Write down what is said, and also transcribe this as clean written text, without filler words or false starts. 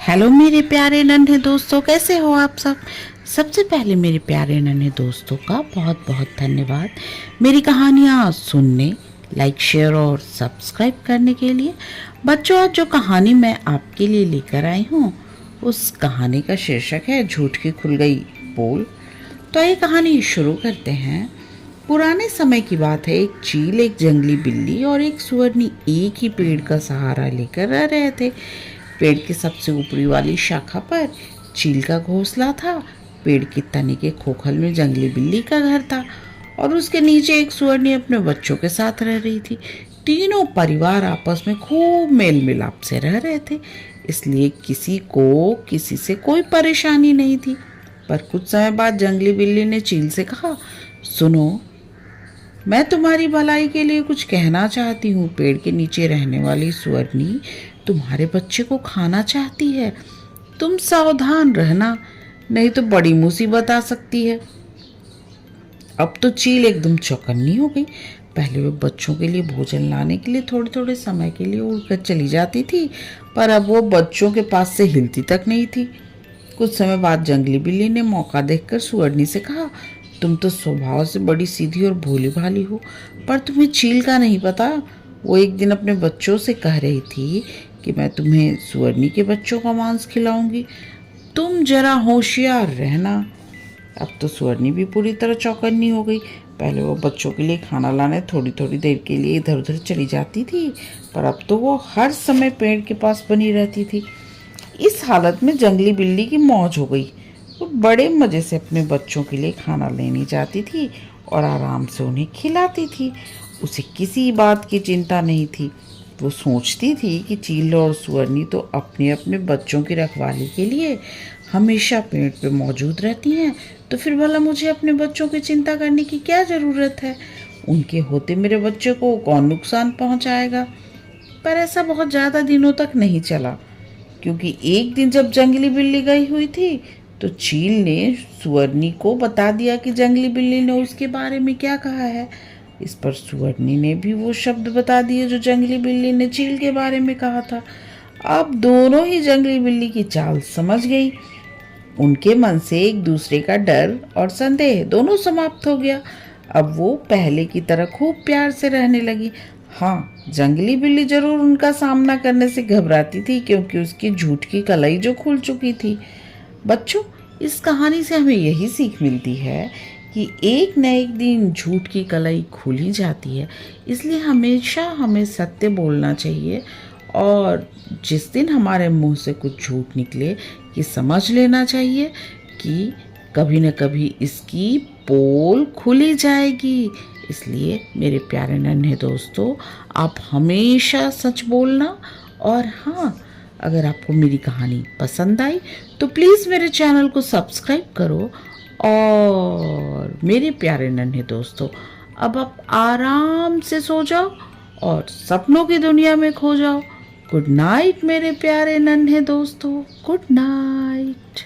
Hello मेरे प्यारे नन्हे दोस्तों, कैसे हो आप सब। सबसे पहले मेरे प्यारे नन्हे दोस्तों का बहुत बहुत धन्यवाद मेरी कहानियाँ सुनने, लाइक, शेयर और सब्सक्राइब करने के लिए। बच्चों, आज जो कहानी मैं आपके लिए लेकर आई हूँ उस कहानी का शीर्षक है झूठ की खुल गई पोल। तो ये कहानी शुरू करते हैं। पुराने समय की बात है। एक चील, एक जंगली बिल्ली और एक सुअरनी एक ही पेड़ का सहारा लेकर रह रहे थे। पेड़ की सबसे ऊपरी वाली शाखा पर चील का घोंसला था। पेड़ के तने के खोखल में जंगली बिल्ली का घर था और उसके नीचे एक सुअरनी अपने बच्चों के साथ रह रही थी। तीनों परिवार आपस में खूब मेल मिलाप से रह रहे थे, इसलिए किसी को किसी से कोई परेशानी नहीं थी। पर कुछ समय बाद जंगली बिल्ली ने चील से कहा, सुनो, मैं तुम्हारी भलाई के लिए कुछ कहना चाहती हूँ। पेड़ के नीचे रहने वाली सुअरनी तुम्हारे बच्चे को खाना चाहती है। तुम सावधान रहना, नहीं तो बड़ी मुसीबत आ सकती है। अब तो चील एकदम चौकन्नी हो गई। पहले वो बच्चों के लिए भोजन लाने के लिए थोड़े थोड़े समय के लिए उड़कर चली जाती थी, पर अब वो बच्चों के पास से हिलती तक नहीं थी। कुछ समय बाद जंगली बिल्ली ने मौका देखकर सुअरनी से कहा, तुम तो स्वभाव से बड़ी सीधी और भोली भाली हो, पर तुम्हें चील का नहीं पता। वो एक दिन अपने बच्चों से कह रही थी कि मैं तुम्हें सुअरनी के बच्चों का मांस खिलाऊंगी। तुम जरा होशियार रहना। अब तो सुअरनी भी पूरी तरह चौकन्नी हो गई। पहले वो बच्चों के लिए खाना लाने थोड़ी थोड़ी देर के लिए इधर उधर चली जाती थी, पर अब तो वो हर समय पेड़ के पास बनी रहती थी। इस हालत में जंगली बिल्ली की मौज हो गई। वो बड़े मज़े से अपने बच्चों के लिए खाना लेने जाती थी और आराम से उन्हें खिलाती थी। उसे किसी बात की चिंता नहीं थी। वो सोचती थी कि चील और सुअरनी तो अपने अपने बच्चों की रखवाली के लिए हमेशा पेड़ पे मौजूद रहती हैं, तो फिर भला मुझे अपने बच्चों की चिंता करने की क्या ज़रूरत है। उनके होते मेरे बच्चे को कौन नुकसान पहुंचाएगा। पर ऐसा बहुत ज़्यादा दिनों तक नहीं चला, क्योंकि एक दिन जब जंगली बिल्ली गई हुई थी तो चील ने सुअरनी को बता दिया कि जंगली बिल्ली ने उसके बारे में क्या कहा है। इस पर सुअरनी ने भी वो शब्द बता दिए जो जंगली बिल्ली ने चील के बारे में कहा था। अब दोनों ही जंगली बिल्ली की चाल समझ गई। उनके मन से एक दूसरे का डर और संदेह दोनों समाप्त हो गया। अब वो पहले की तरह खूब प्यार से रहने लगी। हाँ, जंगली बिल्ली जरूर उनका सामना करने से घबराती थी, क्योंकि उसकी झूठ की कलाई जो खुल चुकी थी। बच्चों, इस कहानी से हमें यही सीख मिलती है कि एक न एक दिन झूठ की कलाई खुल ही जाती है। इसलिए हमेशा हमें सत्य बोलना चाहिए, और जिस दिन हमारे मुंह से कुछ झूठ निकले कि समझ लेना चाहिए कि कभी न कभी इसकी पोल खुली जाएगी। इसलिए मेरे प्यारे नन्हे दोस्तों, आप हमेशा सच बोलना। और हाँ, अगर आपको मेरी कहानी पसंद आई तो प्लीज़ मेरे चैनल को सब्सक्राइब करो। और मेरे प्यारे नन्हे दोस्तों, अब आप आराम से सो जाओ और सपनों की दुनिया में खो जाओ। गुड नाइट मेरे प्यारे नन्हे दोस्तों, गुड नाइट।